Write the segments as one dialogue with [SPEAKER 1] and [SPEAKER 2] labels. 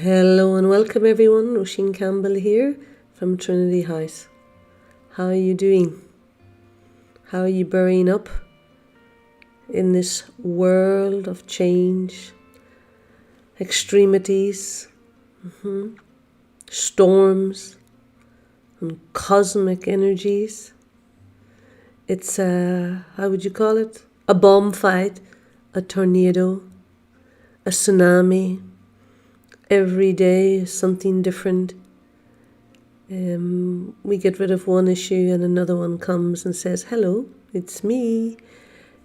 [SPEAKER 1] Hello and welcome everyone, Roisin Campbell here from Trinity House. How are you doing? How are you burying up in this world of change, extremities, storms and cosmic energies? It's how would you call it? A bomb fight, a tornado, a tsunami. Every day is something different. We get rid of one issue and another one comes and says, hello, it's me.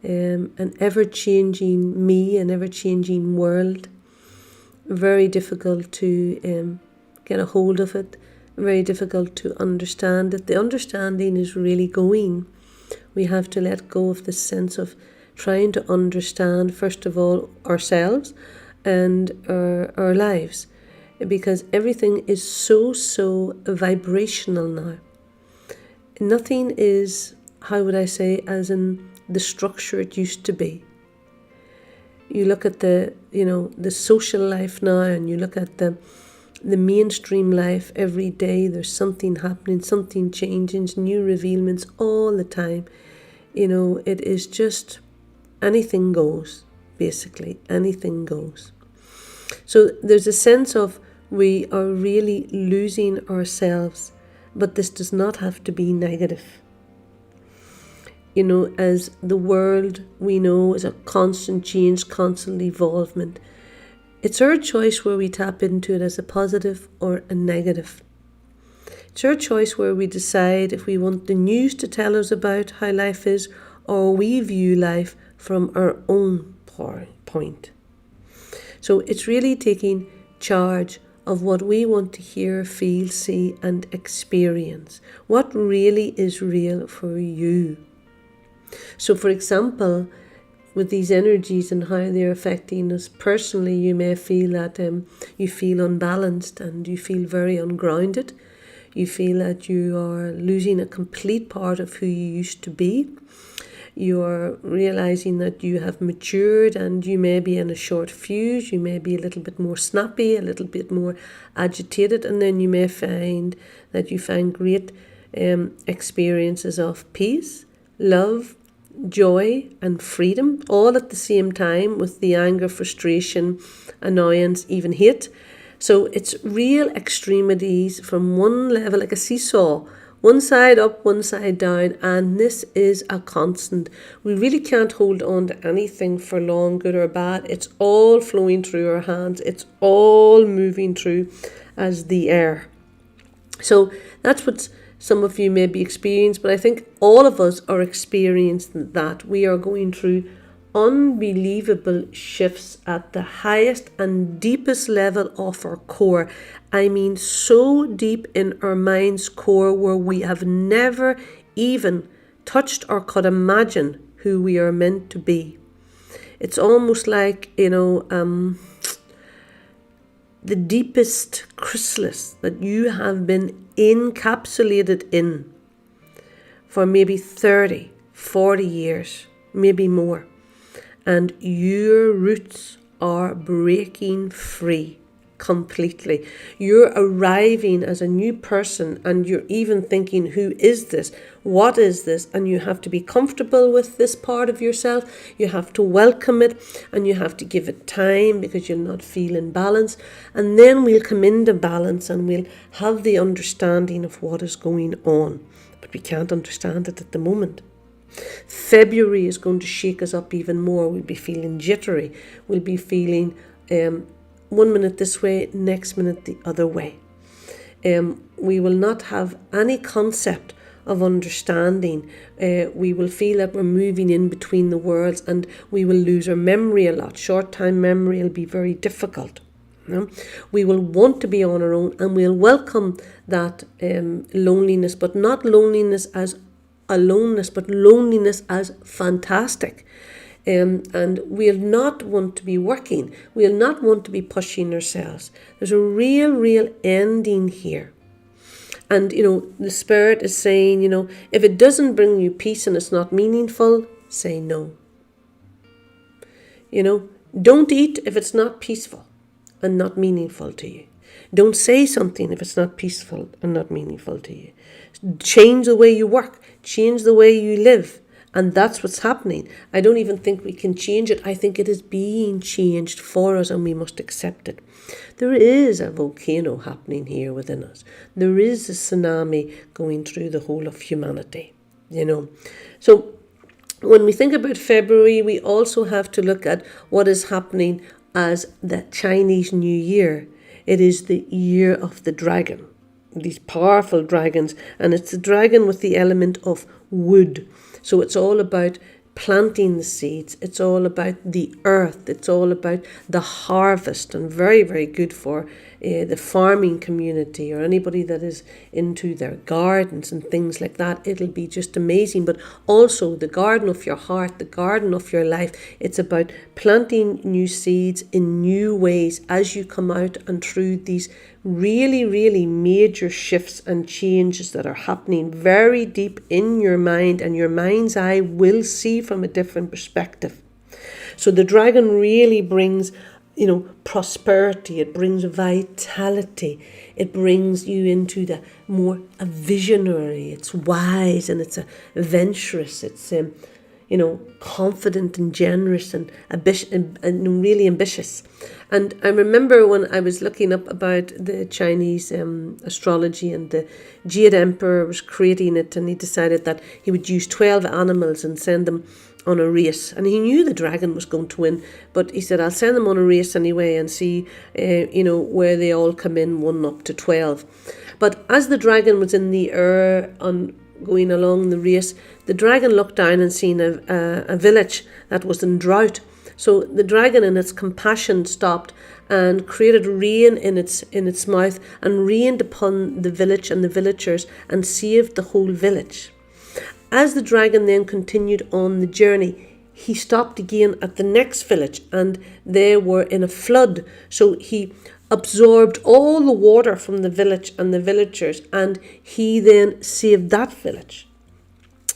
[SPEAKER 1] An ever-changing me, an ever-changing world. Very difficult to get a hold of it. Very difficult to understand it. The understanding is really going. We have to let go of the sense of trying to understand, first of all, ourselves and our lives, because everything is so vibrational now. Nothing is, how would I say, as in the structure it used to be. You look at the social life now, and you look at the mainstream life every day. There's something happening, something changing, new revealments all the time. It is just anything goes. Basically, anything goes. So there's a sense of we are really losing ourselves, but this does not have to be negative. As the world we know is a constant change, constant evolvement. It's our choice where we tap into it as a positive or a negative. It's our choice where we decide if we want the news to tell us about how life is, or we view life from our own point. So it's really taking charge of what we want to hear, feel, see and experience. What really is real for you. So for example, with these energies and how they're affecting us personally, you may feel that you feel unbalanced and you feel very ungrounded. You feel that you are losing a complete part of who you used to be. You are realizing that you have matured and you may be in a short fuse. You may be a little bit more snappy, a little bit more agitated, and then you may find that you find great experiences of peace, love, joy and freedom all at the same time, with the anger, frustration, annoyance, even hate. So it's real extremities from one level, like a seesaw. One side up, one side down, and this is a constant. We really can't hold on to anything for long, good or bad. It's all flowing through our hands. It's all moving through as the air. So that's what some of you may be experiencing, but I think all of us are experiencing that. We are going through unbelievable shifts at the highest and deepest level of our core. I mean, so deep in our mind's core, where we have never even touched or could imagine who we are meant to be. It's almost like, the deepest chrysalis that you have been encapsulated in for maybe 30, 40 years, maybe more. And your roots are breaking free completely. You're arriving as a new person, and you're even thinking, who is this? What is this? And you have to be comfortable with this part of yourself. You have to welcome it, and you have to give it time, because you'll not feel in balance. And then we'll come into balance and we'll have the understanding of what is going on. But we can't understand it at the moment. February is going to shake us up even more. We'll be feeling jittery. We'll be feeling 1 minute this way, next minute the other way. We will not have any concept of understanding. We will feel that we're moving in between the worlds, and we will lose our memory a lot. Short-time memory will be very difficult. We will want to be on our own, and we'll welcome that loneliness, but not loneliness as aloneness, but loneliness as fantastic. And we'll not want to be working. We'll not want to be pushing ourselves. There's a real ending here. And, the Spirit is saying, if it doesn't bring you peace and it's not meaningful, say no. Don't eat if it's not peaceful. and not meaningful to you. Don't say something if it's not peaceful and not meaningful to you. Change the way you work. Change the way you live. And that's what's happening. I don't even think we can change it. I think it is being changed for us, and we must accept it. There is a volcano happening here within us. There is a tsunami going through the whole of humanity, So when we think about February, we also have to look at what is happening as the Chinese New Year. It is the year of the dragon, these powerful dragons, and it's the dragon with the element of wood. So it's all about planting the seeds. It's all about the earth. It's all about the harvest, and very, very good for the farming community or anybody that is into their gardens and things like that. It'll be just amazing. But also the garden of your heart, the garden of your life. It's about planting new seeds in new ways as you come out and through these really, really major shifts and changes that are happening very deep in your mind, and your mind's eye will see from a different perspective. So the dragon really brings, prosperity. It brings vitality. It brings you into the more a visionary. It's wise and it's adventurous. It's confident and generous and really ambitious. And I remember when I was looking up about the Chinese astrology, and the Jade Emperor was creating it, and he decided that he would use 12 animals and send them on a race. And he knew the dragon was going to win, but he said, I'll send them on a race anyway and see, where they all come in, 1 up to 12. But as the dragon was in the air on going along the race, the dragon looked down and seen a village that was in drought. So the dragon in its compassion stopped and created rain in its mouth and rained upon the village and the villagers and saved the whole village. As the dragon then continued on the journey, he stopped again at the next village, and they were in a flood. So he absorbed all the water from the village and the villagers, and he then saved that village.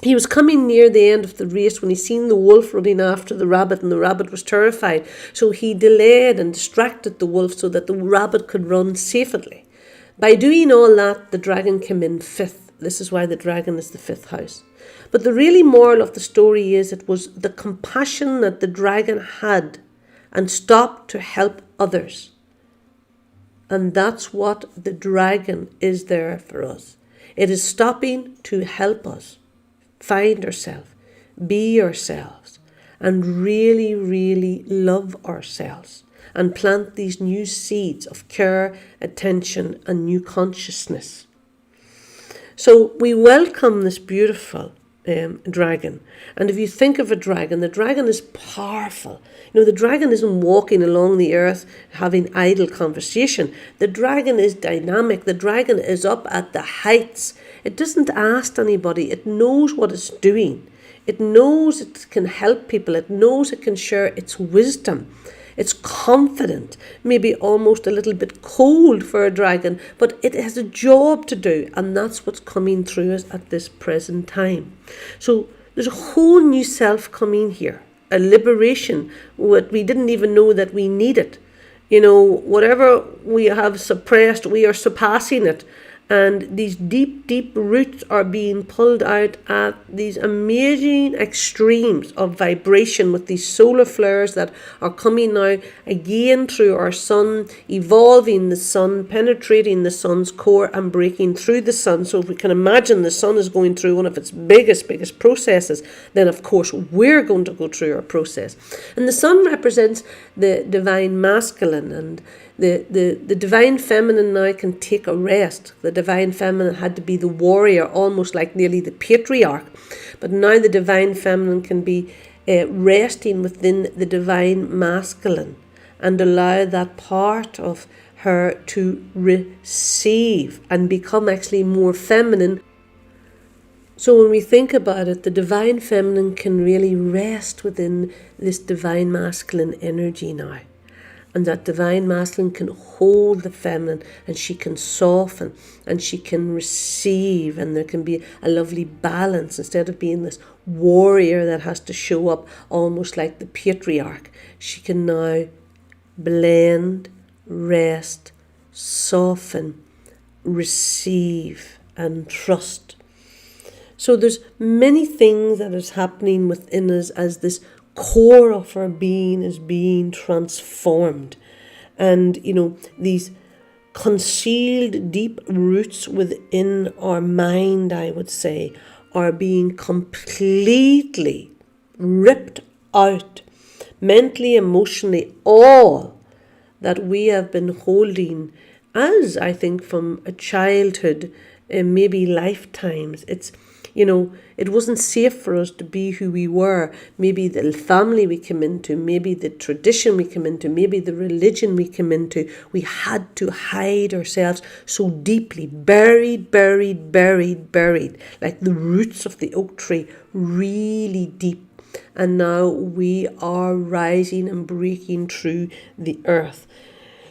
[SPEAKER 1] He was coming near the end of the race when he seen the wolf running after the rabbit, and the rabbit was terrified. So he delayed and distracted the wolf so that the rabbit could run safely. By doing all that, the dragon came in 5th. This is why the dragon is the 5th house. But the really moral of the story is it was the compassion that the dragon had and stopped to help others. And that's what the dragon is there for us. It is stopping to help us find ourselves, be ourselves, and really, really love ourselves, and plant these new seeds of care, attention, and new consciousness. So we welcome this beautiful dragon. And if you think of a dragon, the dragon is powerful. The dragon isn't walking along the earth having idle conversation. The dragon is dynamic. The dragon is up at the heights. It doesn't ask anybody. It knows what it's doing. It knows it can help people. It knows it can share its wisdom. It's confident, maybe almost a little bit cold for a dragon, but it has a job to do, and that's what's coming through us at this present time. So there's a whole new self coming here, a liberation, what we didn't even know that we needed. Whatever we have suppressed, we are surpassing it. And these deep, deep roots are being pulled out at these amazing extremes of vibration with these solar flares that are coming now again through our sun, evolving the sun, penetrating the sun's core and breaking through the sun. So if we can imagine the sun is going through one of its biggest processes, then of course we're going to go through our process. And the sun represents the divine masculine, and the divine feminine now can take a rest. The divine feminine had to be the warrior, almost like nearly the patriarch. But now the divine feminine can be resting within the divine masculine and allow that part of her to receive and become actually more feminine. So when we think about it, the divine feminine can really rest within this divine masculine energy now. And that divine masculine can hold the feminine, and she can soften and she can receive, and there can be a lovely balance. Instead of being this warrior that has to show up almost like the patriarch, she can now blend, rest, soften, receive, and trust. So there's many things that is happening within us as this core of our being is being transformed. And, these concealed deep roots within our mind, I would say, are being completely ripped out, mentally, emotionally, all that we have been holding as, I think, from a childhood and maybe lifetimes. It wasn't safe for us to be who we were. Maybe the family we came into, maybe the tradition we came into, maybe the religion we came into. We had to hide ourselves so deeply, buried, like the roots of the oak tree, really deep. And now we are rising and breaking through the earth.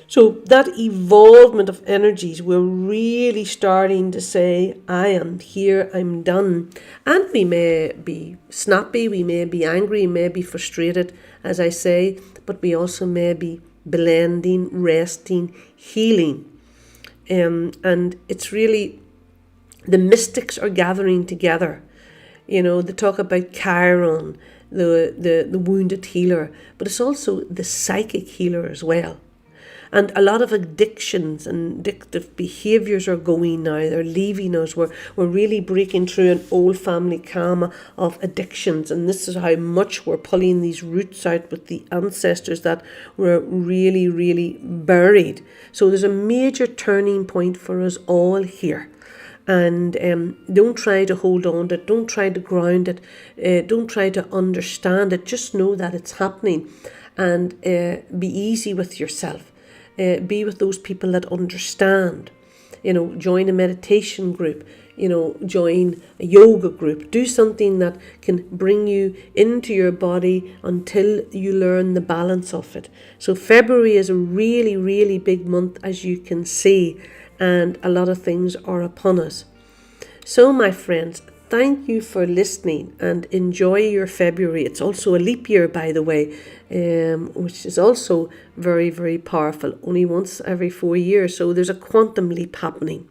[SPEAKER 1] So that evolvement of energies, we're really starting to say, I am here, I'm done. And we may be snappy, we may be angry, we may be frustrated, as I say, but we also may be blending, resting, healing. And it's really, the mystics are gathering together. They talk about Chiron, the wounded healer, but it's also the psychic healer as well. And a lot of addictions and addictive behaviours are going now. They're leaving us. We're really breaking through an old family karma of addictions. And this is how much we're pulling these roots out with the ancestors that were really, really buried. So there's a major turning point for us all here. And don't try to hold on to it. Don't try to ground it. Don't try to understand it. Just know that it's happening. And be easy with yourself. Be with those people that understand. Join a meditation group. Join a yoga group. Do something that can bring you into your body until you learn the balance of it. So February is a really, really big month, as you can see, and a lot of things are upon us. So, my friends, thank you for listening and enjoy your February. It's also a leap year, by the way, which is also very, very powerful. Only once every 4 years. So there's a quantum leap happening.